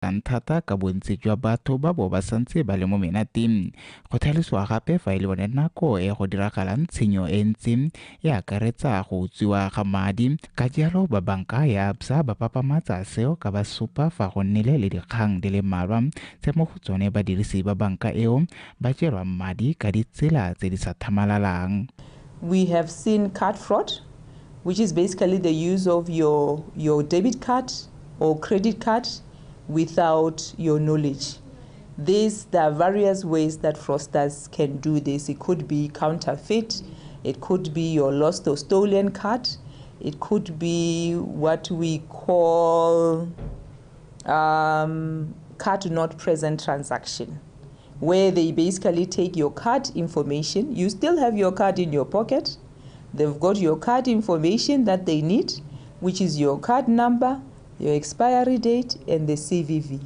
tlhobaetsang thata ka bontsi jwa batho ba bo ba santse ba le mo menateng. Go tlhalosiwa gape fa e le bone nako e go diragalang tshenyo e ntsi e akaretsa go utswiwa ga madi. Ka jalo ba banka ya ABSA ba papamatsa seo ka ba supa fa go nnile le dikgang di le mmalwa tse mo go tsone badirisi ba banka eo ba jerwang madi ka ditsela tse di sa thamalalang. We have seen card fraud, which is basically the use of your debit card or credit card without your knowledge. There are various ways that fraudsters can do this. It could be counterfeit, it could be your lost or stolen card, it could be what we call card not present transaction, where they basically take your card information. You still have your card in your pocket. They've got your card information that they need, which is your card number, your expiry date, and the CVV,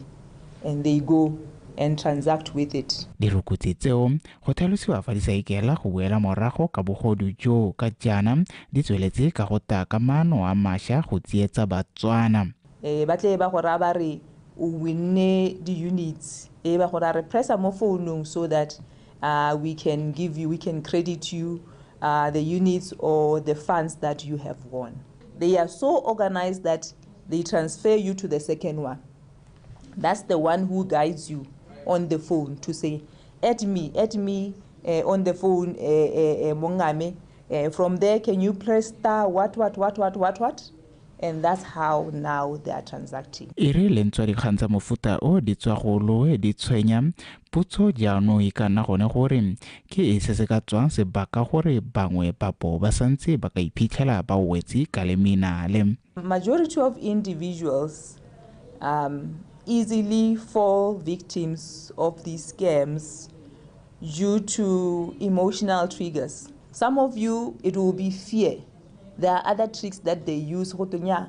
and they go and transact with it. Dirukutsi tseo go tlhalosiwa fa di sa ikela go boela morago ka bogodu jo ka jana di tsweletse ka go taka maano a mašwa go tsietsa batswana. Ba tle ba go raba re o winne di units ba go ra re pressa mo phone so that we can credit you the units or the funds that you have won. They are so organized that they transfer you to the second one. That's the one who guides you on the phone to say, add me on the phone, Mongame. From there, can you press star what? And that's how now they are transacting. E re lentswa dikgang tsa mofuta o di tswa go loe di tshwenya potso jaanong e kana gone gore ke e se ka tswang sebaka gore bangwe papo ba santse ba ka iphitlhela ba wetse ka leminale. Majority of individuals easily fall victims of these scams due to emotional triggers. Some of you, it will be fear. There are other tricks that they use. We are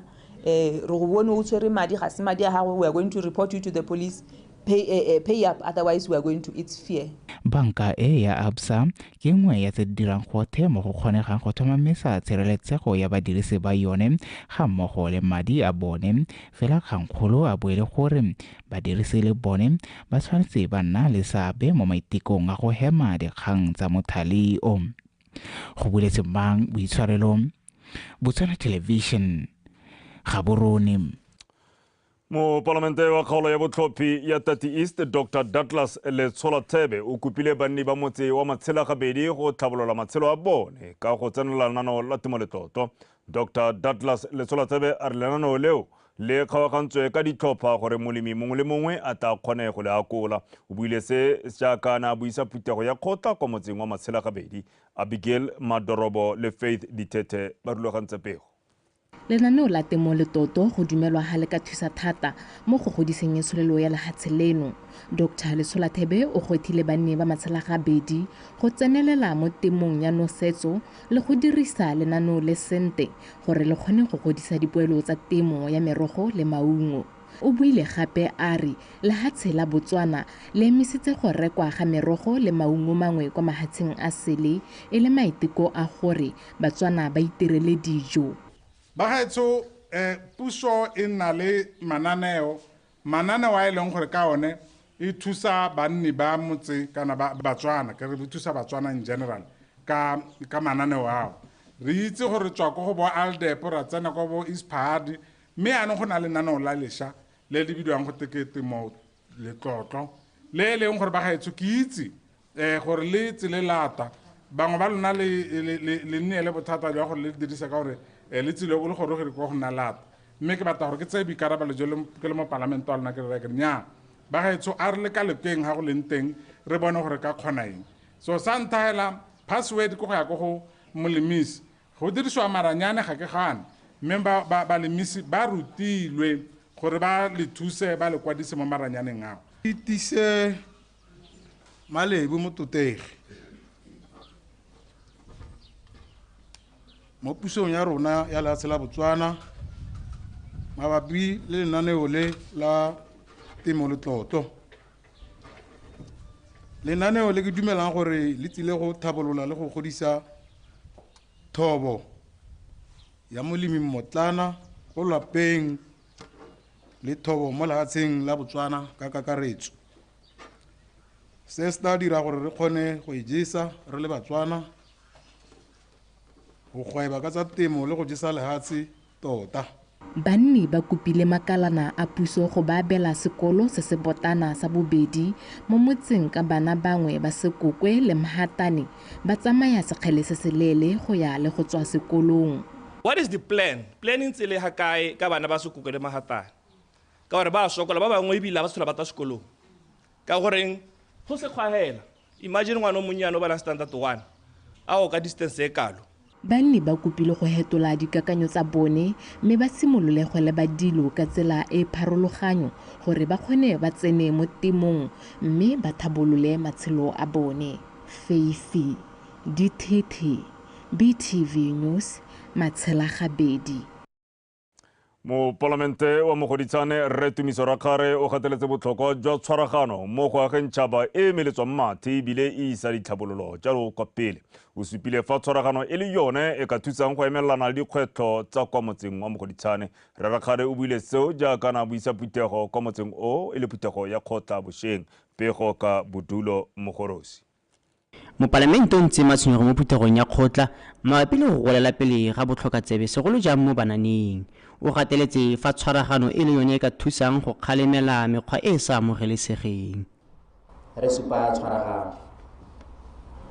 going to report you to the police. Pay up, otherwise we are going to eat fear. Banka ya ABSA ke nngwe ya tse dirang gotlhe mo go kgonegang go tlhomamisa tshireletsego ya badirisi ba yone ga mmogo le madi a bone. Fela kgangkgolo a boele gore badirisi le bone ba tshwanetse ba nna le seabe mo maitekong a go hema dikgang tsa mothale o. Go buletse bang boitshwarelo Botswana Television Gaborone. Mo parlamente wa kgaolo ya botlhophi ya Tati East Dr. Douglas Letsolatebe o kopile banni ba motse wa Matselagabedi go tlhabolola matshelo a bone ka go tsenela lenaneo la temoletoto. Dr. Douglas Letsolatebe a re lenaneo leo le kgaogantswe ka ditlhopha gore molemi mongwe le mongwe a tla kgone go le akola. O buile se jaaka na buisa phutego ya kgotla kwa motseng wa Matselagabedi. Abigail Madorobo le Faith Ditete ba rulagantse pego. Lenaneo la temoletoto go dumelwa ga le ka thusa thata mo go godiseng tsholelo ya lehatshe leno. Dr. Letsolatebe o gothile banne ba Matselagabedi go tsenelela mo temong ya nosetso le go dirisa lenaneo le sente gore le kgone go godisa dipoelo tsa temo ya merogo le maungo. O buile gape a re lehatshe la Botswana le emisitse go rekwa ga merogo le maungo mangwe kwa mahatsheng a sele e le maiteko a gore Batswana ba itirele dijo. Bagaetso puso e nna le mananeo a e leng gore ka one e thusa banni ba motse kana Batswana ke re thusa Batswana in general ka mananeo ao. Re itse gore tswa go bo Aldepo ra tsena go bo Ispahadi mme ano go na le nanao la lesha le le bidiwang go tekete mo le tlotlo le leng gore bagaetso ke itse gore le tsile lata bangwe ba lona le nne le bothata jwa gore le dirisa ka gore le tsile go le gore go nna lata mme ke batla gore ke tse bikarabalo jo ke le mo parlament wa lona ke re nya bagaetso a re le ka lekeng ha go leng teng re bone gore ka kgona eng. So sa nthahela password go ya go molemisi go diriswa maranyane ga ke gane mme balemisi ba rutilwe gore ba le thuse ba le kwadise mo maranyaneng ao. Itise malebu mototegi mo pusong ya rona ya lehatshe la Botswana mabapi le lenaneo le la temoletoto. Lenaneo le ke dumelang gore le tsile go thabolola le go godisa thobo ya molemi motlana go lapeng le thobo mo lefatsheng la Botswana ka kakaretso. Se se tla dira gore re kgone go ijesa re le Batswana, go gweba ka tsa temo le go jesa lefatshe tota. Banni ba kopile makalana a puso go ba abela sekolo se se botana sa bobedi mo motseng ka bana bangwe ba Sekokwe le Mhatane ba tsamaya sekgele se selele go ya le go tswa sekolong. What is the plan? Planning tsele ha kae ka bana ba Sekokwe le Mhatane? Ka gore ba sokola ba bangwe ebile ba tshola ba ta sekolong. Ka goreng go se khwahela. Imagine ngwana o monyane o bana standard 1. A o ka distance e kalo. Banni ba kopile go hetola dikakanyo tsa bone mme ba simolole go leba dilo ka tsela e pharologanyo gore ba kgone ba tsene mo temong mme ba thabolole matshelo a bone. Faithy DTT BTV News Matshela-Gabedi. Mo Palamente wa Mogoditshane Rre Tumiso Rakgare o gateletse botlhokwa jwa tshwaragano mo go ageng tšhaba e meletswa mathe ebile e isa ditlhabololo jalo kwa pele. O supile fa tshwaragano e le yone e ka thusang go emelelana le dikgwetlho tsa kwa motseng wa Mogoditshane. Rre Rakgare o buile seo jaaka na buisa phuthego kwa motseng o e le phuthego ya kgotla bošeng pego ka bodulo mogorosi. Mo Parlamentong tse matshwenyego mo phuthegong ya kgotla mabapi le go golela pele ga botlhokatsebe segolo jang mo bananeng. O gateletse fa tshwaragano e le yone e ka thusang go kgalemela mekgwa e e sa amogelesegeng. Re supa tshwaragano.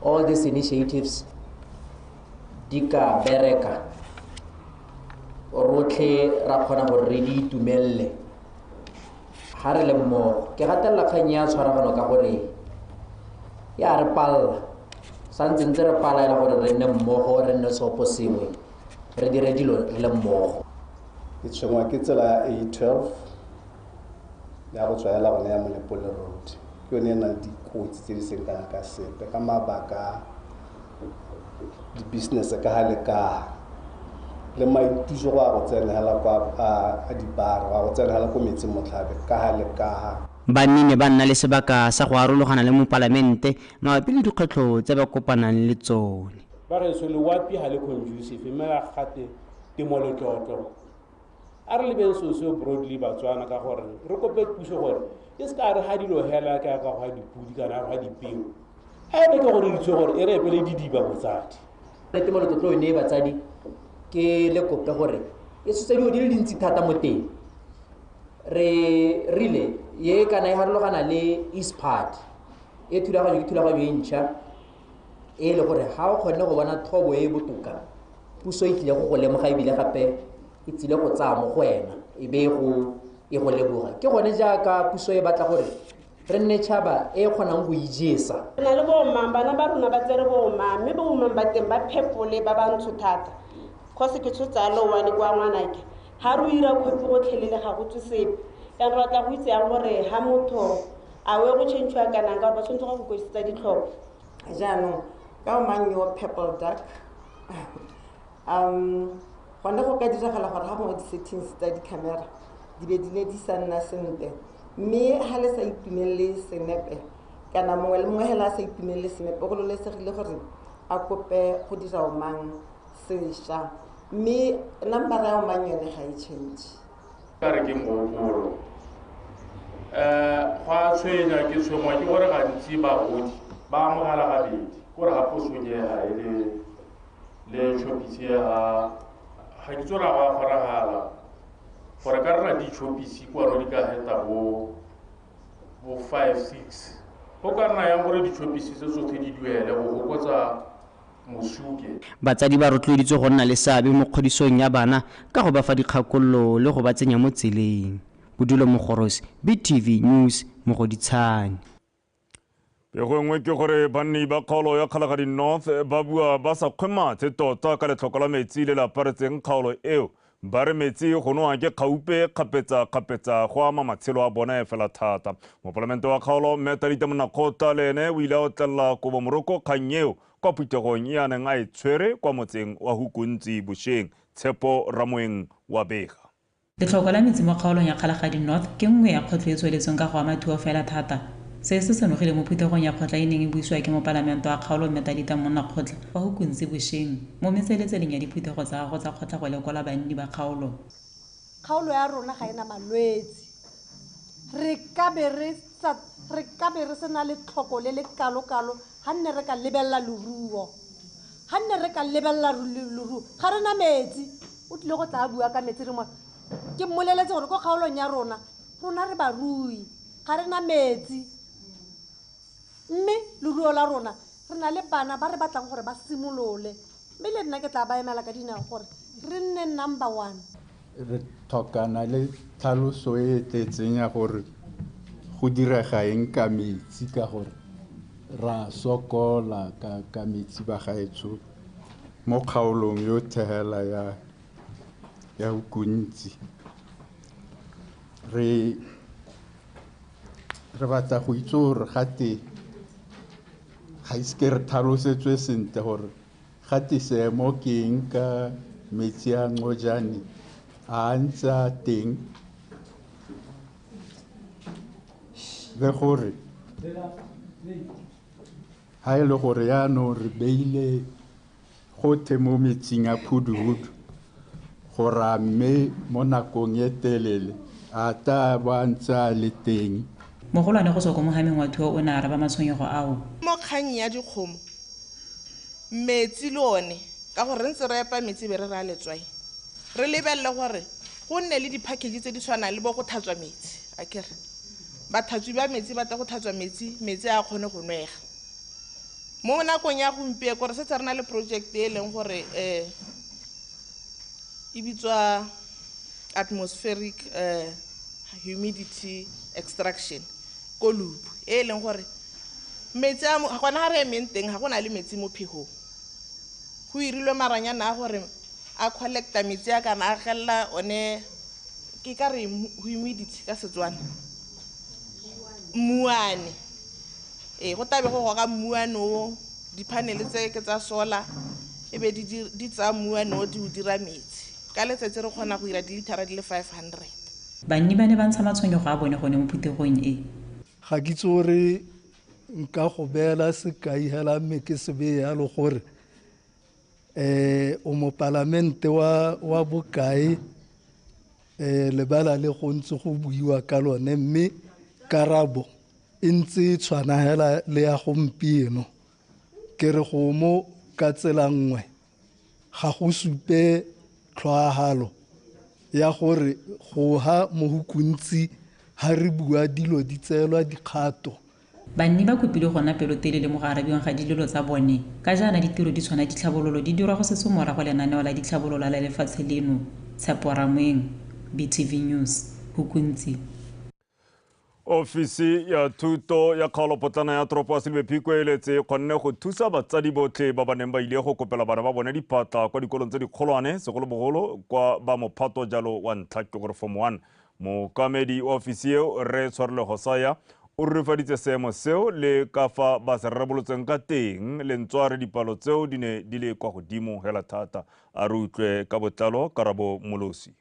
All these initiatives di ka bereka rotlhe ra kgona gore re di itumelele ha re le mmogo. Ke gatella kgang ya tshwaragano ka gore ya re palla santse ntse re palaela gore re nne mmogo re nne seopo sengwe re dire dilo re le mmogo. Ke tshwengwa ke tsela ya A12 ya go tswaela gone ya Molepole Road ke yone na dikotsi tse di seng kana ka sepe ka mabaka di business ka hale ka le maituso go tsena hala kwa a di bar go tsena hala ko metsi motlhabe ka hale ka. Banni ba nna le sebaka sa go arologana le mo Parlamente mabapi le dikgwetlho tse ba kopanang le tsone. Ba re so le wapi ha le conducive mme ga gate temolotlotlo a re lebeng so broadly Batswana ka gore re kope puso gore e se ka re ha dilo hela ka go ha dipudi kana ga dipeo a be ke gore re itse gore e re epele didiba botsadi le temolotlotlo ne batsadi ke le kope gore e se di le dintsi thata mo teng re rile ye kana e harologana le East Part e thulaganyo e ntšha e le gore ha o kgonne go bona thobo e botoka puso e tlile go lemoga ebile gape e tsile go tsaya mo go wena e be go leboga ke gone jaaka puso e batla gore re nne tšhaba e kgonang go ijesa. Re na le bomang bana ba rona ba tsere bomang mme bomang ba teng ba phepole ba bantsho thata kgose ke tshotsa lo wane kwa ngwanake ha re ira khophi go tlhelele ga go tsesepe ka re batla go itse yang gore ha motho a we go tšhentšhwa kana ka ba tshwantse go kwetsetsa ditlhopho jaanong ka o mang yo purple duck gona go ka diragala gore ga mo di-settings tsa di-camera di be di ne di sa nna sentle mme ha le sa itumelele senepe kana mongwe le mongwe hela sa itumelele senepe go lolesegile gore a kope go dira o mang sešwa mme number ya o mang yone ga e change ka re ke mogopolo go a tshwenya ke tshwengwa ke gore gantsi bagodi ba amogela gabedi gore ga posonyega le tšhopisi ga ke tsora ga kgonagala gore ka rena ditšhopisi kwano di ka heta bo 5-6 go ka nna yang gore ditšhopisi tse tsotlhe di duele go gokotsa mosuke. Batsadi ba rotloeditswe go nna le seabe mo kgodisong ya bana ka go ba fa dikgakololo le go ba tsenya mo tseleng. Bodulo Mogorosi, BTV News, Mogoditshane. Pego nngwe ke gore banni ba kgaolo ya Kgalagadi North ba bua ba sa kgwematse tota ka letlhoko la metsi le la paretseng kgaolo eo. Ba re metsi go noa ke kgaupe kgapetsa go ama matshelo a bona fela thata. Mo Palamente wa kgaolo Metalite Monakgotla le ene o ile a otlela kobo moroko kgang eo kwa phuthegong e a neng a e tshwere kwa motseng wa Hukuntsi Bošeng. Tshepo Ramoeng wa bega. Letlhoko la metsi mo kgaolong ya Kgalagadi North ke nngwe ya kgwetlho e tsweletseng ka go ama thuo fela thata. Se senogile mo phuthegong ya kgotla e neng e buisiwa ke mo Palamente wa kgaolo Metalite Monakgotla wa Hukuntsi Bošeng mo metseletseleng ya diphuthego tsa go tsa kgotla go lekola banni ba kgaolo. kgaolo ya rona ga ena malwetse re ka be re sena le tlhoko le le kalo-kalo ga nne re ka lebelela leruo ga nne re ka lebelela leruo ga rena metsi o tlile go tla bua ka metsi re mo ke mmoleletse gore ko kgaolong ya rona re barui ga rena metsi mme leruo la rona re na le bana ba re batlang gore ba simolole mme le nna ke tla ba emela ka dinao gore re nne number 1 re tlhokana le tlhaloso e tletseng ya gore go direga eng ka metsi ka gore ra sokola ka metsi ba gaetso mo kgaolong yo thehela ya bontsi re batla go itse gore gate ga iske re tlhalosetswe sentle gore gate seemo ke eng ka metsi a Ngojane a ntse a teng le gore ha e le gore yaanong re beile gothe mo metsing a Phuduhudu gore a mme mo nakong e telele a ta ba ntse a le teng mogolwane go tswa ko mogameng wa thuo o ne a araba matshwenyego ao mo kgang ya dikgomo metsi le one ka gore re ntse re epa metsi be re ra letswai re lebelle gore go nne le dipackage tse di tshwanang le bo go tlhatswa metsi akere bathatswi ba metsi ba tla go tlhatswa metsi a kgone go nwega mo nakong ya gompieno gore se re na le project e leng gore e bitswa atmospheric humidity extraction ko loop e leng gore metsi a gona ga re emeng teng ga go na le metsi mo phegong go irilwe maranyana a gore a collecta metsi a kana a gelela one ke ka re humidity ka Setswana mmuane go tabe go goga mmuane o dipanele tse ke tsa solar e be di tsa mmuane o di o dira metsi ka letsatsi re kgona go ira dilitara di le 500 banni ba ne ba ntsha matshwenyego a bone gone mo phuthegong e ga ke itse gore nka go beela sekai hela mme ke se be yalo gore o mo palamente wa bokae lebala le go ntse go buiwa ka lone mme karabo e ntse tshwana hela le ya gompieno ke re go mo ka tsela nngwe ga go supe tlhoagalo ya gore go ha mohukuntsi ha re bua dilo di tseelwa dikgato banni ba kopile gona pelotelele mo go arabiwang ga dilelo tsa bone ka jaana ditiro di tshwana ditlhabololo di dirwa go setse morago lenaneo la ditlhabololo la lefatshe leno Tsheporamweng BTV News Hukuntsi ofisi ya thuto ya kgaolopotlana ya toropo ya Silbephiko e letse kgonne go thusa batsadi botlhe ba ba neng ba ile go kopela bana ba bone diphatla kwa dikolong tse dikgolwane segolobogolo kwa ba mophato jalo wa ntlha ke gore form 1 mokamedi wa ofisi eo re tshwarele go saya o rurufaditse seemo seo le ka fa ba se rarabolotseng ka teng lentsware dipalo tseo di ne di le kwa godimo hela thata a re utlwe ka botlalo Karabo Molosi.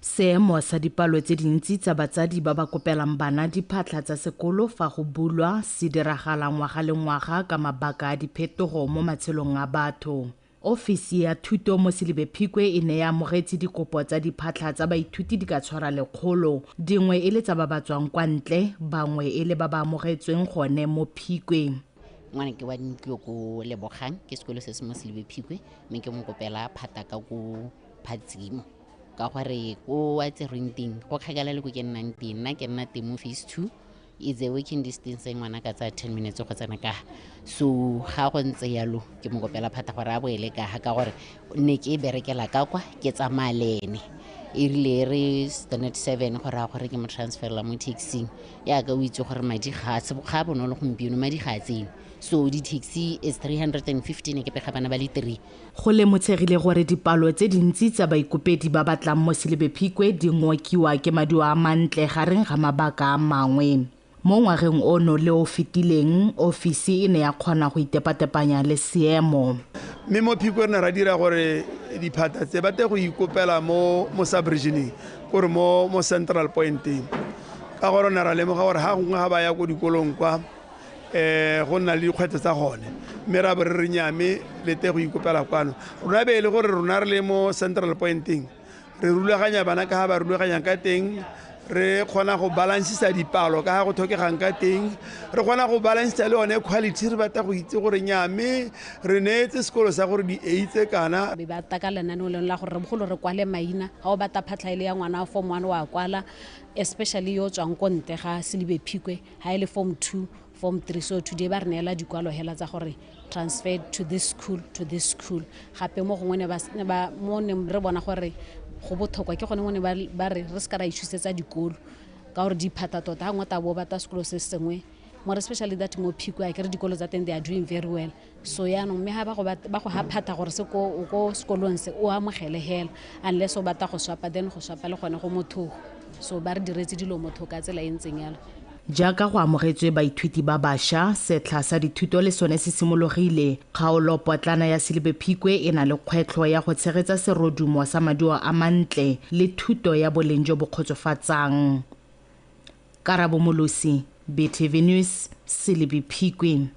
Seemo sa dipalo tse dintsi tsa batsadi ba ba kopelang bana diphatla tsa sekolo fa go bulwa se diragala ngwaga le ngwaga ka mabaka a diphetogo mo matshelong a batho. Ofisi ya thuto mo Silbephiko e ne ya amogetse dikopo tsa diphatla tsa baithuti di ka tshwara lekgolo, dingwe e le tsa ba ba tswang kwa ntle, bangwe e le ba ba amogetsweng gone mo Phikwe. Ngwana ke wa ntlo ko Lebogang ke sekolo se se mo Silbephiko mme ke mo kopela phata ka go Phatsimo ka gore ko wa Tserwinting go kgakala le go ke nnang teng nna ke nna teng mo phase 2 is a working distance ngwana ka tsa 10 minutes go tsena ka so ga go ntse yalo ke mo kopela phata gore a boele ka ga gore ne ke berekela ka kwa ke tsamalene e rile re standard 7 gore ke mo transferla mo taxing ya ka o itse gore madi ga se ga bonolo gompieno madi ga tseng so di taxi is 350 ne ke pega bana ba le 3 go le motsegile gore dipalo tse dintsi tsa baikopedi ba batlang mo Silbephiko di ngokiwa ke maduo a mantle gareng ga mabaka a mangwe. Mo ngwageng ono le o fetileng ofisi e ne ya kgona go itepatepanya le seemo mme mo Phiko re ra dira gore diphata tse ba te go ikopela mo sub-regioneng gore mo central pointeng ka gore ne ra lemoga gore ha gongwe ga ba ya ko dikolong kwa go nna le dikgwetlho tsa gone mme ra bo re nyame le te go ikopela kwano rona be le gore rona re le mo central pointeng re rulaganya bana ka ha ba rulaganya ka teng re kgona go balancesa dipalo ka ha go tlhokegang ka teng re kgona go balancesa le one quality re batla go itse gore nyame re neetse sekolo sa gore di-a tse kana ba taka lenaneo leno la gore re bogolo re kwale maina ga o batla phatlha e le ya ngwana wa form 1 wa kwala especially yo tswang ko ntle ga Selibe Phikwe ha e le form 2 form 3 so today ba re neela dikwalo hela tsa gore transferred to this school gape mo gongwe ne ba mo ne re bona gore go botlhokwa ke gone mo ne ba re ska ra ithusetsa dikolo ka gore di phata tota ha ngwata bo bata sekolo se sengwe more especially that mo Phikwe a ke re dikolo tsa teng they are doing very well so ya no mme ha ba go ha phata gore se ko sekolong se o amogele hela unless o bata go swapa then go swapa le gone go motho so ba re diretse dilo motho ka tsela e ntseng yalo jaaka go amogetswe baithuti ba bašwa setlha sa dithuto le sone se simologile kgaolo potlana ya Selibe Phikwe e na le kgwetlho ya go tshegetsa serodumo sa maduo a mantle le thuto ya boleng jo bo kgotsofatsang. Karabo Molosi, BTV News, Selibe Phikwe.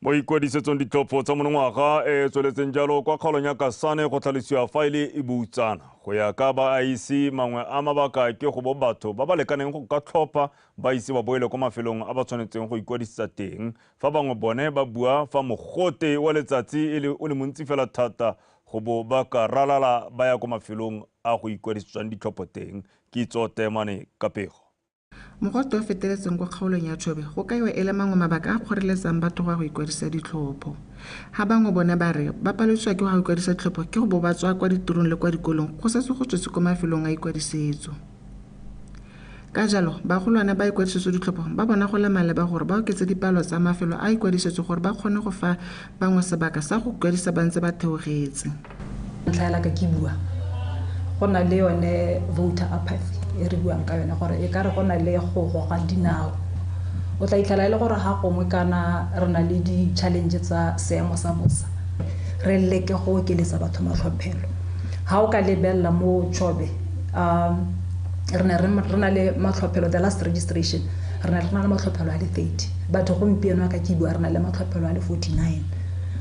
Mo ikwadisetsong ditlhopho tsa monongwaga e tsweletseng jalo kwa kgaolong ya Kasane go tlhalosiwa faele e BOTSWANA go ya ka baitse mangwe a mabaka ke go bo batho ba ba lekaneng go ka tlhopha ba itse ba boele kwa mafelong a ba tshwanetseng go ikwadisetsa teng fa bangwe bone ba bua fa mogote wa letsatsi o le montsi fela thata go bo ba ka ralala ba ya kwa mafelong a go ikwadisetsang ditlhopho teng kitso temane ka pego. Mogote o feteletseng kwa kgaolong ya Tšhobe go kaiwa e le mangwe mabaka a kgoreletsang batho go ikwadisa ditlhopho. Ha bangwe bone ba re ba paletswa ke go ikwadisa ditlhopho ke go bo ba tswa kwa ditirong le kwa dikolong go setse go tswetse kwa mafelong a ikwadisetso. Ka jalo bagolwana ba ikwadisetso ditlhopho ba bona go le maleba gore ba oketse dipalo tsa mafelo a ikwadisetso gore ba kgone go fa bangwe sebaka sa go ikwadisa ba ntse ba theogetse. Ntlhaela ka ke bua go na le yone voter apathy e re buang ka yone gore e ka re go na le go goga dinao o tla itlhala e le gore ga gongwe kana re na le di-challenge tsa seemo sa bosa re leke go okeletsa batho matlhophelo ga o ka lebelela mo Tšhobe re na le matlhophelo the last registration re na le matlhophelo a le 30 batho gompieno a ka ke bua re na le matlhophelo a le 49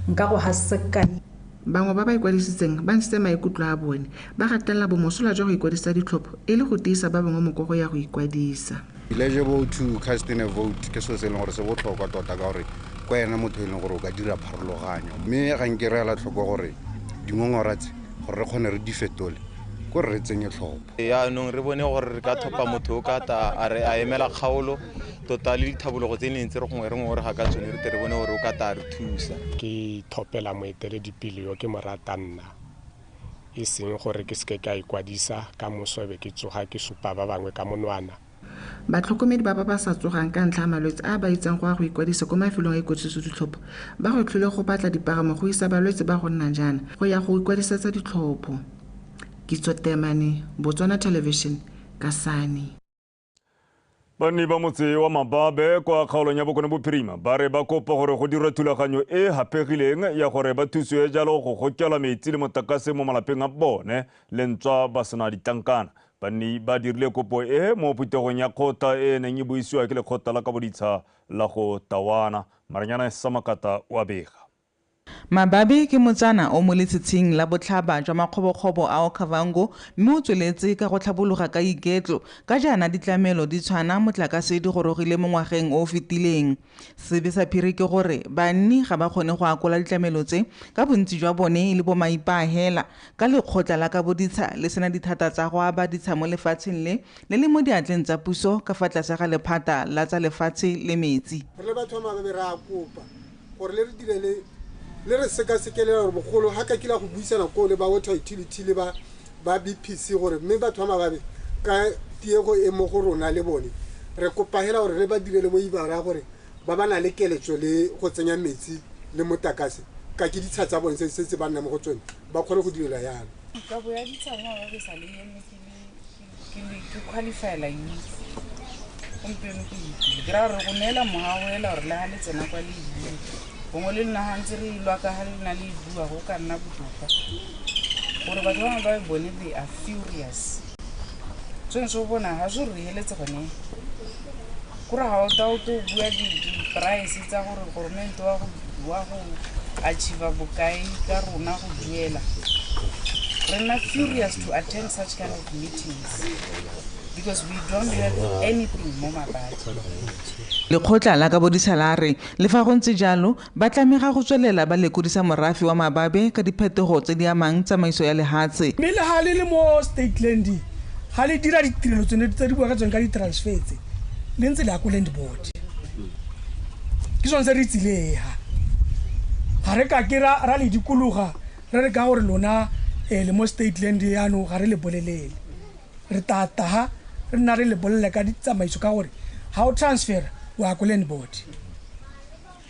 nka go ga sekai. Bangwe ba ba ikwadisitseng ba ntse maikutlo a bone ba gatelela bomosola jwa go ikwadisa ditlhopho e le go tiisa ba bangwe mokogo ya go ikwadisa. Eligible to cast in a vote ke so se leng gore se botlhokwa tota ka gore kwa ena motho e leng gore o ka dira pharologanyo mme ga nke re ala tlhoko gore dingongora tse gore re kgone re di fetole ko re tsenye tlhopho. Yaanong re bone gore re ka thopa motho o ka ta a emela kgaolo tota le dithabologo tse ntse re gongwe re ngwe re ga ka tsone re bone gore o ka ta re thusa. Ke thopela moeteledipele yo ke mo ratanna e seng gore ke seke ka ikwadisa ka mosobe ke tsoga ke supa ba bangwe ka monwana. Batlhokomedi ba ba sa tsogang ka ntlha malwetse a ba itseng go ikwadisa ko mafelong a ikwadisetso ditlhopho ba go tlhole go batla dipagamo go isa balwetse ba go nna jana go ya go ikwadisetsa ditlhopho. Kitso temane, BOTSWANA Television, Kasane. Banni ba motse wa Mababe kwa kgaolong ya Bokone Bophirima ba re ba kopa gore go dirwe thulaganyo e hapegileng ya gore ba thusiwe jalo go gokela metsi le motlakase mo malapeng a bone le ntswa ba sena ditankana. Banni ba dirile kopo e mo putegong ya kgotla e neng e buisiwa ke lekgotla la kaboditsha la go tawana. Maranyana Samakata wa bega. Mababe ke motsana o mo letsheng la botlhaba jwa makgobokgobo a Okavango mme o tsweletse ka go tlhabologa ka iketlo ka jana ditlamelo di tshwana motlakase di gorogile mo ngwageng o fetileng. Sebe sa phiri ke gore banni ga ba kgone go akola ditlamelo tse ka bontsi jwa bone le bo maipa hela ka lekgotla la kaboditsha le sena dithata tsa go aba ditsha mo lefatsheng le mo diatleng tsa puso ka fa tlase ga lephata la tsa lefatshe le metsi. Re batho ba Mababe ra kopa gore le re direle le re sekasekele gore bogolo ga ka kila go buisana ko le ba water utility le ba BPC gore mme batho ba Mababe ka tiego e mo go rona le bone re kopa hela gore re ba direle mo ibara gore ba bana le keletso le go tsenya metsi le motakase ka ke ditsha tsa bone se se ba nna mo go tsone ba kgone go direla yana ka bo ya ditsha ba be sa le yeme ke qualify la youth kompeno ke gra re go nela mohawela gore le ha le tsena kwa le bongwe le nna hantse re ilwa ka ha le na le bua go ka nna botoka gore batho ba ba bone they are furious so bona ha zo re heletse gone gore ha o ta o to bua di-price tsa gore government wa go achieve bokae ka rona go duela We're not furious to attend such kind of meetings because we don't have anything more about. Lekgotla la ka bodisa la re le fa go ntse jalo ba tlamega go tswelela ba lekodisa morafi wa mababe ka diphetogo tse di amang tsamaiso ya lehatshe. Mme le ha le mo state land ha le dira ditirelo tsone tse di bua ka tsone ka di-transfer tse le ntse le ya ko land board ke sone se re tsileha ga re ka ke ra le dikologa re ka gore lona le mo state land yano ga re le bolelele re tata re nna re le bolele ka ditsamaiso ka gore ha o transfer wa ko land board.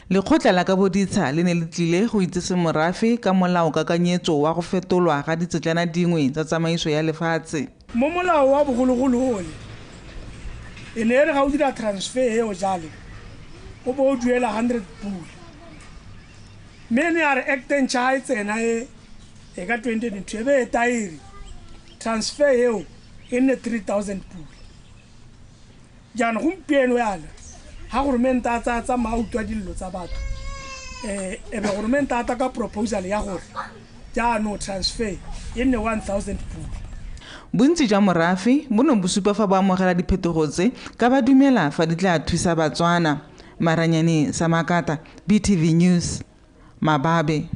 Lekgotla la ka boditsha le ne le tlile go itsese morafi ka molao kakanyetso wa go fetolwa ga ditsetlana dingwe tsa tsamaiso ya lefatshe. Mo molao wa bogologolo e ne re ga o dira transfer eo jalo o bo o duela 100 pula mme ne a re acteng cha tsena e ka 2022 be tairi transfer eo e ne 3000 pula jana gompieno yana ha government a tsa mautwa dillo tsa batho e be government a ta ka proposal ya gore jano transfer e ne 1000 pula. Bontsi jwa morafi bo ne bo supa fa ba amogela diphetogo tse ka ba dumela fa di tla thusa Batswana. Maranyane Samakata, BTV News, Mababe.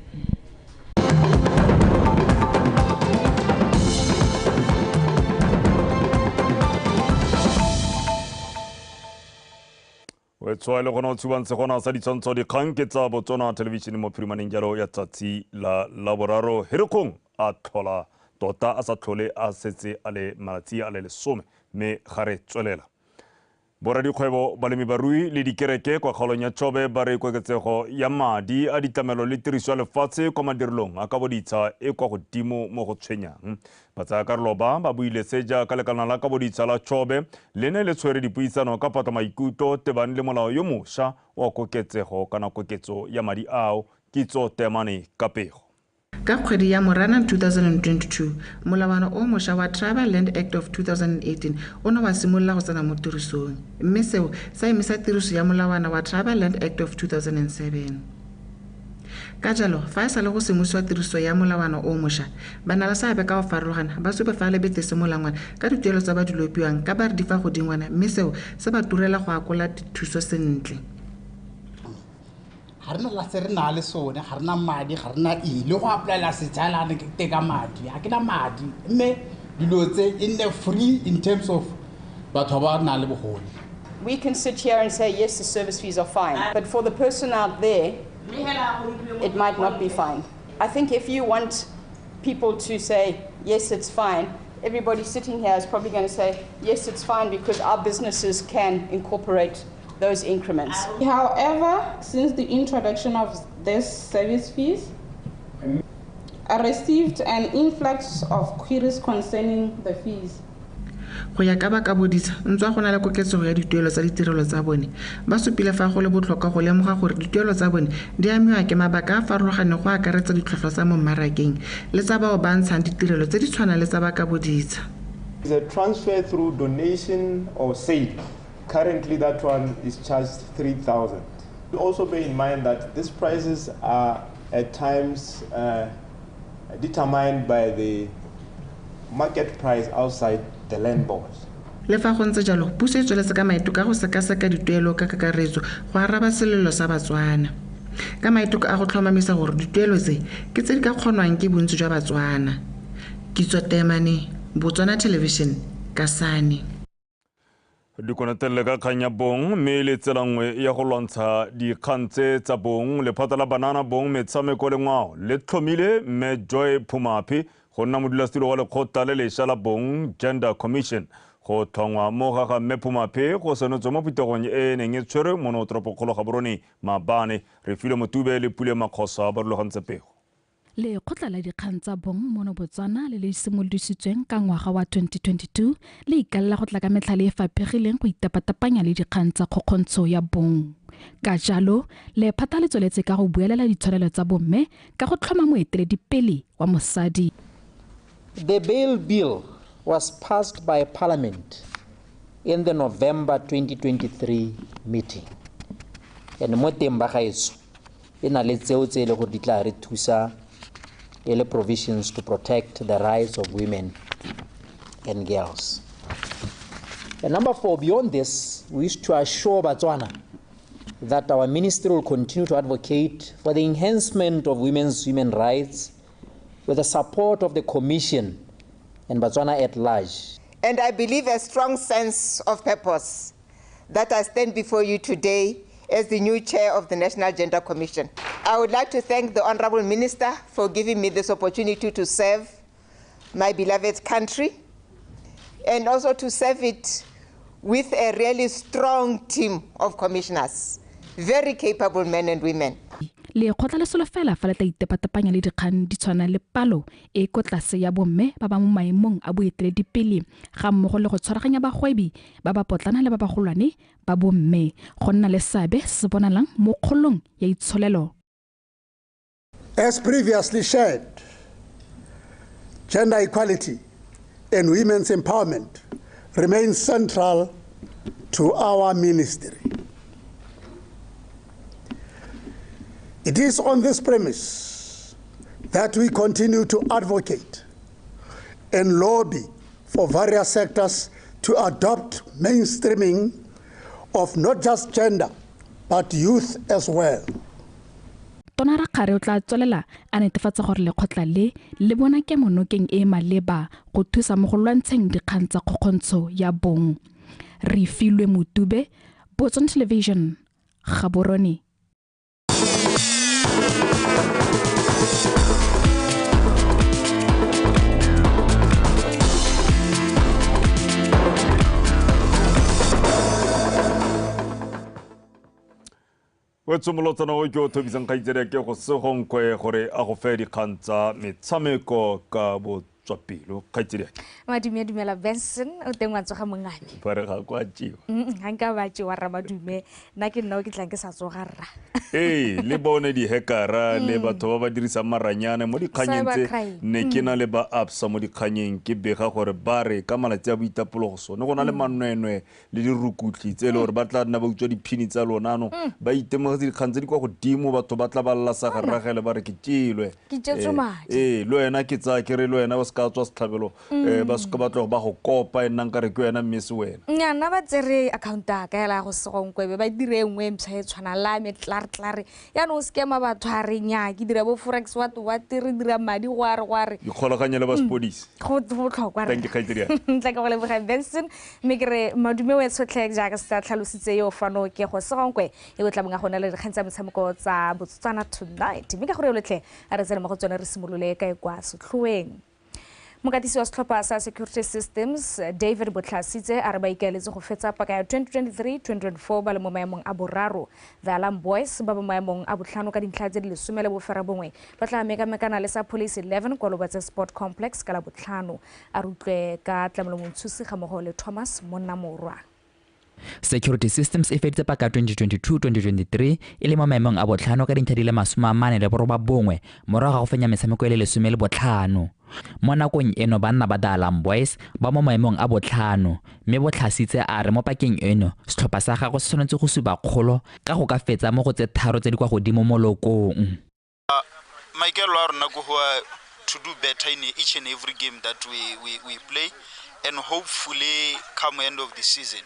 Wetswa le gona o tshubantse gona sa ditshwantsho dikgang ke tsa Botswana television mo phirimaneng jalo ya tsatsi la laboraro Herikong a tlhola tota a sa tlhole a setse a le malatsi a le 10 mme ga re tswelela. Boradikgwebo balemibarui le dikereke kwa kgaolong ya Chobe ba re koketsego ya madi a ditlamelo le tiriso ya lefatshe kwa madirelong a ka boditsha e kwa godimo mo go tshwenyang. Batsaakarolo ba buile seja ka lekana la ka boditsha la Chobe le ne le tshwere dipuisano ka patla maikutlo tebane le molao yo mošwa wa koketsego kana koketso ya madi ao kitso temane ka pego. Ka kgwedi ya Moranang 2022 molawana o mošwa wa Tribal Land Act of 2018 o ne wa simolola go tsena mo tirisong mme seo sa emisa tiriso ya molawana wa Tribal Land Act of 2007. Ka jalo fa e sa le go semosiwa tiriso ya molawana o mošwa bana la seabe ka go farologana ba supe fa le betese molangwana ka dituelo tsa ba di lopiwang ka ba re di fa godingwana mme seo se ba turela go akola dithuso sentle. Harna la serna le sone harna madi harna le go apply se tsala ne ke ka madi ha ke na madi mme dilo tse in the free in terms of batho ba na le bogole. We can sit here and say yes the service fees are fine but for the person out there it might not be fine. I think if you want people to say yes it's fine, everybody sitting here is probably going to say yes it's fine because our businesses can incorporate those increments. However, since the introduction of this service fees, I received an influx of queries concerning the fees. Go ya ka ba ka bodisa ntse go na le koketsego ya dituelo tsa ditirelo tsa bone ba supile fa go le botlhokwa go lemoga gore dituelo tsa bone di amiwa ke mabaka a farologane go akaretsa ditlhotlhwa tsa mo mmarakeng le tsa bao ba ntshang ditirelo tse di tshwana le tsa ba ka bodisa. The transfer through donation or sale. Currently, that one is charged 3,000. Also bear in mind that these prices are at times determined by the market price outside the land board. Le fa go ntse jalo puso e tsweletse ka maiteko a go sekaseka dituelo ka kakaretso go araba selelo sa Batswana ka maiteko a go tlhomamisa gore dituelo tse ke tse di ka kgonwang ke bontsi jwa Batswana. Kitso temane Botswana television Kasane. Dikonetele ka kganya bong mme le tselangwe ya go lwantsha dikgantse tsa bong lephata la banana bong metshameko le ngwao le tlhomile mme Joy Phumapi go nna modulasetulo wa lekgotla le lešwa la bong Gender Commission go thongwa mo ga mme Phumapi go senotswe mo putegong e neng e tshwere mo toropokgolo Gaborone Maabane re file Motube le Pule Makgosa ba rulagantse pego. Lekgotla la dikgang tsa bong mo Botswana le le simolodisitsweng ka ngwaga wa 2022 le ikalla go tla ka metlhale e fapegileng go itapatapanya le dikgang tsa kgokgontsho ya bong. Ka jalo lephata le tsweletse ka go buelela ditshwanelo tsa bomme ka go tlhoma moeteledipele wa mosadi. The bail bill was passed by Parliament in the November 2023 meeting. And mo teng ba gaetso e na le tseo tse le go di tla re thusa early provisions to protect the rights of women and girls. And number 4, beyond this, we wish to assure Botswana that our ministry will continue to advocate for the enhancement of women's human rights with the support of the Commission and Botswana at large. And I believe a strong sense of purpose that I stand before you today as the new chair of the National Gender Commission. I would like to thank the Honorable Minister for giving me this opportunity to serve my beloved country and also to serve it with a really strong team of commissioners, very capable men and women. Le kgotla le solofela fa le tla itepatepanya le dikgang di tshwana le palo e ko tlase ya bomme ba ba mo maemong a boeteledipele ga mmogo le go tshwaraganya bagwebi ba ba potlana le ba bagolwane ba bomme go nna le seabe se bonalang mo kgolong ya itsholelo. As previously shared, gender equality and women's empowerment remain central to our ministry. It is on this premise that we continue to advocate and lobby for various sectors to adopt mainstreaming of not just gender, but youth as well. Tona Rakgare o tla tswelela a netefatsa gore lekgotla le bona ke monokeng e maleba go thusa mo go lwantsheng dikgang tsa kgokgontsho ya bong. Re filwe Motube, BOTSWANA Television, Gaborone. Wetsomolotsana go ke o thobisang kgaitsedi ke go segonkwe gore a go fe dikgang tsa metshameko ka botswapelo kgaitsedi Madume dumela Benson o teng wa tsoga mongane ba re ga kwa tšeo ga nka ba tšewa ra madume nna ke nna o ke tlang ke sa tsoga rra le bone di-hackera le batho ba ba dirisang maranyane mo dikganyeng tse ne ke na le ba absa mo dikganyeng ke bega gore ba re ka malatsi a boitapologo sone go na le manwenwe le dirukutli tse le gore ba tla nna ba utswa diphini tsa lona ano ba itemogetse dikgang tse di kwa godimo batho ba tla ba llasaga rragele ba re ke tšelwe le wena ke tsaya ke re le wena ba se ka tswa setlhabelo ba se ka batla ba go kopa e nnang ka re ke wena mme se wena nna ba tsere accounta ka ela go segonkwe ba dire engwe mpsha e tshwana la me tlar ya no skema batho a re nya ke dira bo forex what re dira madi go are ikgolaganya le ba sepodisi go tlhokwa thank you khaitiri ntla ka go leboga Benson me kere madume we tshotlhe jaaka se tlhalositse yo fano ke go segonkwe e go tlabanga gona le dikgentsa metshameko tsa Botswana tonight me ka gore lotlhe a re tsena mo go tsona re simolole ka kwa setlhoeng. Mokatisi wa setlhopha sa Security Systems David Botlasitse a re ba ikaeletse go fetsa paka ya 2023-2024 ba le mo maemong a boraro. The Alarm Boys ba ba maemong a botlhano ka dintlha tse di lesome le bofera bongwe ba tla mekamekana le sa Police 11 kwa Lobatse Sport Complex ka la botlhano a rutlwe ka tlamelo montshusi ga mogo le Thomas Monnamorwa. Security Systems e feditse paka 2022-2023 e le mo maemong a botlhano ka dintlha di le 41 morago ga go fenya metshameko e le 15. Mo nakong eno banna ba The Alarm Boys ba mo maemong a botlhano mme Botlasitse a re mo pakeng eno setlhopha sa gagwe se tshwanetse go suba kgolo ka go ka fetsa mo go tse tharo tse di kwa godimo mo lokong. Michael wa rona go to do better in each and every game that we play, and hopefully come end of the season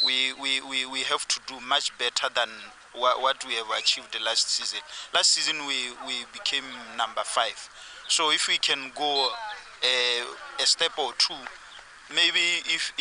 we have to do much better than what we have achieved the last season. Last season we became number 5. So if we can go a step or two, maybe if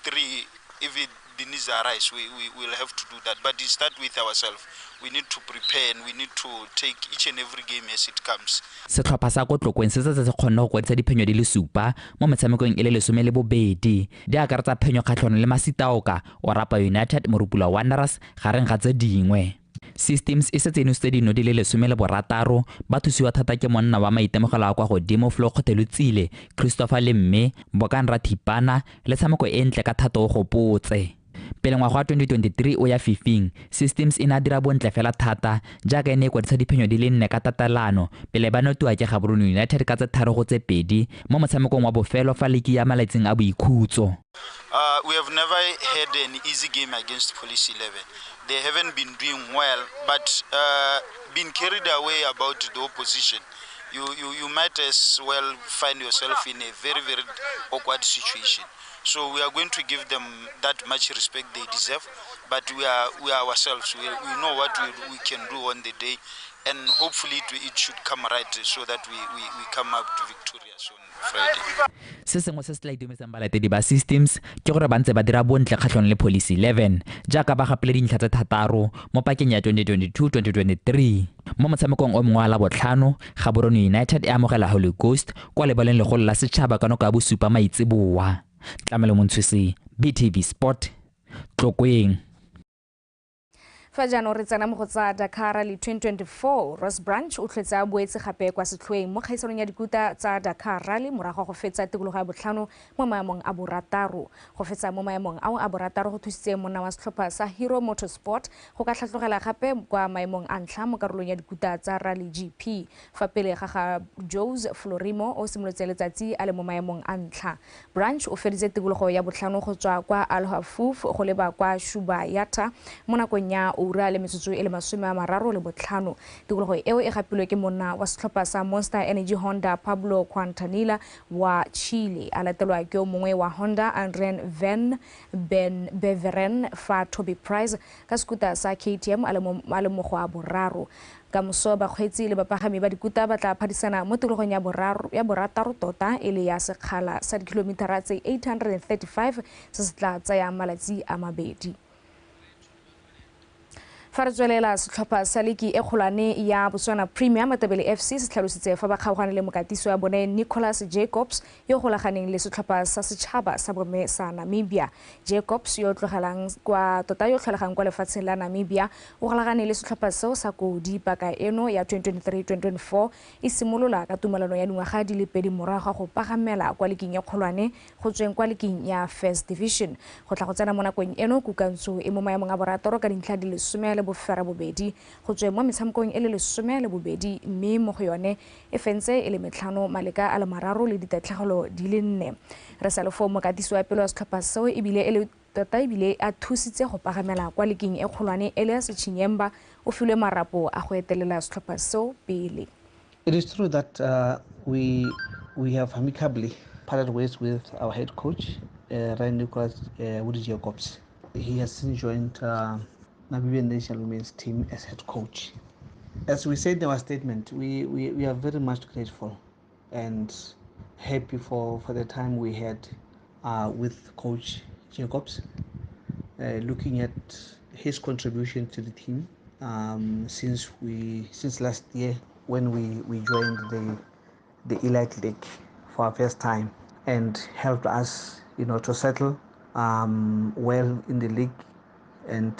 3, if the needs arise, we will have to do that. But it starts with ourselves. We need to prepare and we need to take each and every game as it comes. Setlhopha sa Kotlokwen se kgonne go kwadisa diphenyo di le 7 mo metshamekong e le 12 di akaretsa phenyo kgatlhano le Masitaoka o Rapa United Morupula Wanderers gareng ga tse dingwe. Systems e setse eno dino di le 16 ba thusiwa thata ke monna wa maitemogelo a kwa godimo Flo Kgothelutsile Christopher Lemme Bokanra Thipana le tshameko e ntle ka thato go potse. Pele ngwaga wa 2023 o ya fifing Systems ina dira bontle fela thata jaaka ene kwadisa diphenyo di le 4 ka tatalano pele ba notiwa ke Gaborone United ka tse 3 go tse 2 mo motshamekong wa bofelo fa leki ya malatsing a boikhutso. We have never had an easy game against Police 11. They haven't been doing well, but been carried away about the opposition. you might as well find yourself in a very, very awkward situation. So we are going to give them that much respect they deserve, but we are ourselves. We know what we can do on the day, and hopefully it should come right so that we come up victorious on Friday. Se sengwe se se tla itumetsang balatedi ba systems ke gore ba ntse ba dira bontle kgatlhanong le policy 11 jaaka ba gapile dintlha tse thataro mo pakeng ya 2022-2023 mo motshamekong o mongwe wa la botlhano Gaborone United e amogela Holy Ghost kwa lebaleng legolo la setšhaba ka nako ya bosupa maitseboa. Tlamelo Montshwisi, BTV Sport, Tlokweng. Fa jaanong re tsena mo go tsa Dakar Rally 2024, Ross Branch o tlhetse a boetse gape kwa setlhoeng mo kgaisanong ya dikuta tsa Dakar Rally morago go fetsa tikologo ya botlhano mo maemong a borataro. Go fetsa mo maemong ao a borataro go thusitse monna wa setlhopha sa Hero Motorsport go ka tlhatlogela gape kwa maemong a ntlha mo karolong ya dikuta tsa Rally GP. Fa pele ga Jose Florimo o simolotse letsatsi a le mo maemong a ntlha. Branch o feditse tikologo ya botlhano go tswa kwa Al Hafuf go leba kwa Shubayata mo nakong ya ura le metsotso e le 35. Tikologo eo e gapilwe ke monna wa setlhopha sa Monster Energy Honda Pablo Quintanilla wa Chile a latelwa ke o mongwe wa Honda Adrian Van Beveren fa Toby Price ka skuta sa KTM a le mo go a boraro. Ka moso bakgweetsi le bapagami ba dikuta ba tla phadisana mo tikologong ya borataro tota e le ya sekgala sa dikilometara tse 835 se se tla tsaya malatsi a mabedi. Fa re tswelela setlhopha sa ligi e kgolwane ya Botswana Premium Matebele FC se tlhalositse fa ba kgaogane le mokatiso ya bone Nicholas Jacobs yo golaganeng le setlhopha sa setšhaba sa bome sa Namibia. Jacobs yo tlhogelang kwa lefatsheng la Namibia o golagane le setlhopha seo sa Kodi paka eno ya 2023-2024 e simolola ka tumelano ya dingwaga di le 2 morago go pagamela kwa liging ya kgolwane go tsweng kwa liging ya First Division. Go tla go tsena mo nakong eno kukantsho e mo maemong a borataro ka dintlha di le 10 bofera bobedi go tswe mo metshamekong e le 12 mme mo go yone e fentse e le metlhano maleka a le mararo le ditatlhegelo di le 4. Re sa le fo mokatiso wa pele wa setlhopha seo ebile a thusitse go pagamela kwa liging e kgolwane Elias Chinyemba o filwe marapo a go etelela setlhopha seo pele. It is true that we have amicably parted ways with our head coach, Ryan Nicholas Jacobs. He has since joined Namibian national women's team as head coach. As we said in our statement, we are very much grateful and happy for the time we had with Coach Jacobs, looking at his contribution to the team since last year when we joined the Elite League for our first time and helped us, to settle well in the league. And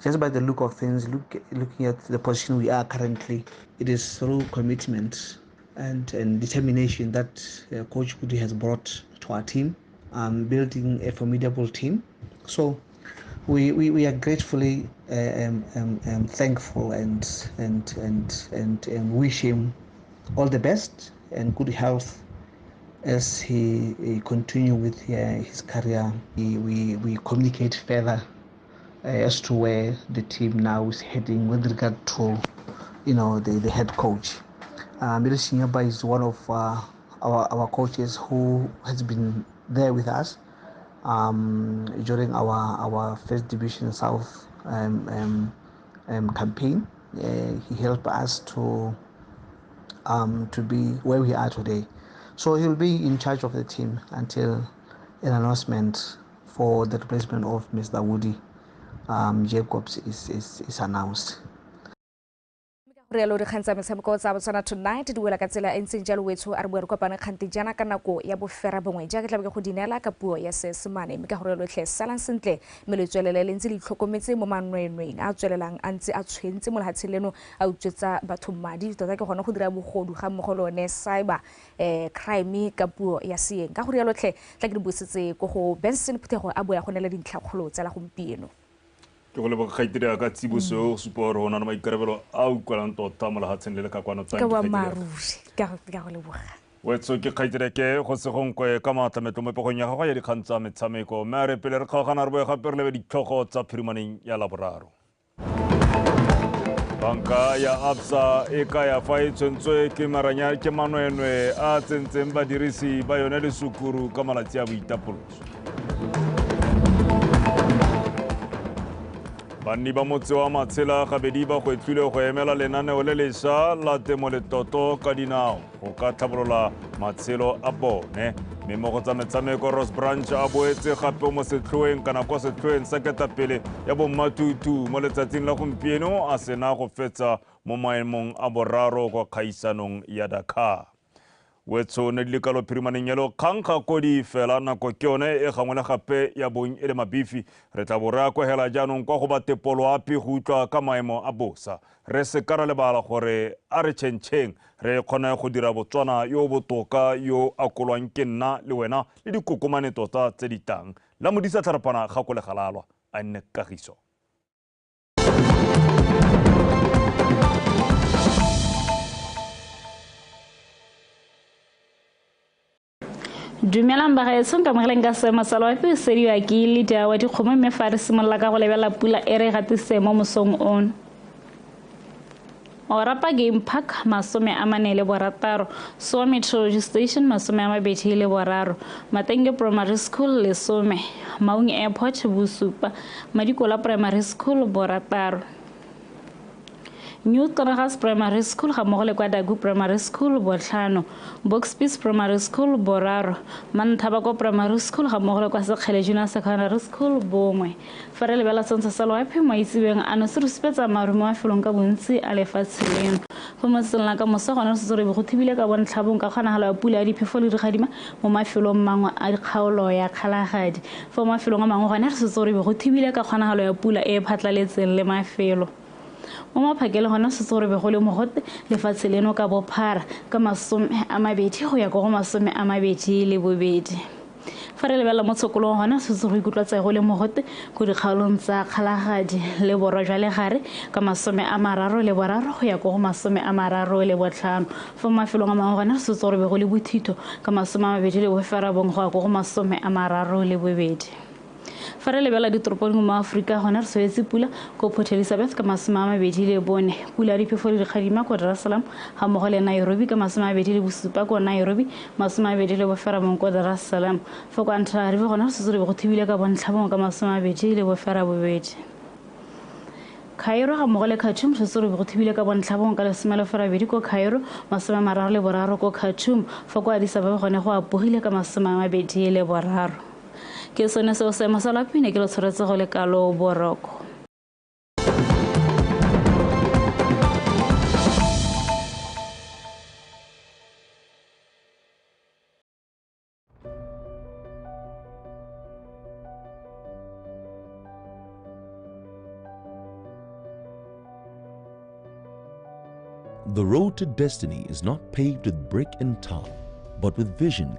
just by the look of things, looking at the position we are currently, it is through commitment and determination that Coach Woody has brought to our team, building a formidable team. So we are gratefully thankful and wish him all the best and good health as he continue with his career. We communicate further as to where the team now is heading with regard to, the head coach. Miris Nyaba is one of our coaches who has been there with us during our First Division South campaign. He helped us to be where we are today. So he'll be in charge of the team until an announcement for the replacement of Mr. Woody Jacobs is announced. Rialo re kgantsa metshameko tsa Botswana Tonight di wela ka tsela e ntseng jalo wetso a re bua re kopana kgante jana ka nako ya bofera bongwe jaaka tla be go dinela ka puo ya Seesemane mme ka gore lo tle salang sentle mme le tswelele le ntse le tlhokometse mo manwenweng a tswelelang a ntse a tshwentse mo lehatsheng leno a utswetsa batho madi tota ke gona go dira bogodu ga mogolo ne cyber crime ka puo ya Seeng ka gore ya lo tle tla ke di busetse go go Benson Phutego a boya go nela dintlhakgolo tsa la gompieno. Ke go le bagaitire ka tsibuso supa gore ona na maikarabelo a ukwalang tota mo lehatsheng le le ka kwana ka wa maruri ka go le boga wetso ke kgaitire ke go se gonkwe ka matlametlo mo pegong ya gago ya dikgang tsa metshameko mme re pele re kgaogana re boe gape re lebe ditlhogo tsa phirimaneng ya laboraro. banka ya absa e ka ya fa e tshwentswe ke manwenwe a tsentseng badirisi ba yone le sukuru ka malatsi a boitapoloso. Banni ba motse wa Matshela gabedi ba go etlwile go emela lenaneo le lešwa la temoletoto ka dinao go ka tlhabolola matshelo a bone. Mme mo go tsa metshameko Ross Branch a boetse gape mo setlhoeng kana kwa setlhoeng sa ketapele ya bommatutu mo letsatsing la gompieno a sena go fetsa mo maemong a boraro kwa khaisanong ya Dikgang. Wetso ne di lekalo phirimaneng yalo kgang ga kodi fela nako ke yone e gangwe le gape ya bong e le mabifi re tla bo re a kwahela jaanong kwa go ba tepolo ape go utlwa ka maemo a bosa re se ka ra lebala gore a re tšhentšheng re kgone go dira Botswana yo botoka yo a kolwang ke nna le wena le dikokomane tota tse di tang la modisa tlharapana ga ko le galalwa a nne Kagiso. Dumelang bagaetsong ka mogeleng ka seemo sa loapi se di wa ke le dia wa dikgomo mme fa re simolola ka go lebela pula e re gatise mo mosong ono. Orapa Game Park masome a mane le borataro, Soa Meteorology Station masome a mabedi le boraro, Matenge Primary School lesome, Maung Airport bosupa, Madikola Primary School borataro. New Tonagas Primary School ga mmogo le kwa Dagu Primary School botlhano, Boxpeace Primary School boraro, Mantabako Primary School ga mmogo le kwa Sekgele Junior Secondary School bongwe. Fa re lebela sentse sa loapi maitsebeng ano se re supetsa maru mo mafelong ka bontsi a lefatshe leno. Go motseng la ka mosa gone se tsore go thibile ka bontlhabong ka kgonagalo ya pula ya diphefo le digadima mo mafelong mangwe a dikgaolo ya kgalagadi. Fa mafelong a mangwe gone re se tsore go thibile ka kgonagalo ya pula e phatlaletseng le mafelo. Mo maphakele gona se tsore go le mogote lefatshe leno ka bophara ka masome a mabedi go ya go masome a mabedi le bobedi. Fa re lebela mo tshokolong gona se tsore go ikutlwa go le mogote go dikgaolong tsa kgalagadi le borwa jwa legare ka masome a mararo le boraro go ya go masome a mararo le botlhano. Fa mafelong a mangwe gona se tsore go le bothito ka masome a mabedi le boferabong go ya go masome a mararo le bobedi. Fa re lebela ditoropong mo Afrika gona re swetse pula ko Port Elizabeth ka masome a mabedi le bone, pula ya diphefo le digadima ko Dar es Salaam ga mmogo le Nairobi ka masome a mabedi le bosupa ko Nairobi, masome a mabedi le boferabong ko Dar es Salaam. Fa kwa Ntlharive gona re se tsore go thibile ka bontlhabong ka masome a mabedi le boferabobedi. Cairo ga mmogo le Khartoum se tsore go thibile ka bontlhabong ka lesome le boferabedi ko Cairo, masome a mararo le boraro ko Khartoum. Fa kwa Addis Ababa gone go apogile ka masome a mabedi le boraro. Ke sone seo seemo sa loapi ne ke le tshwaretse go le kalo boroko. The road to destiny is not paved with brick and tar, but with vision,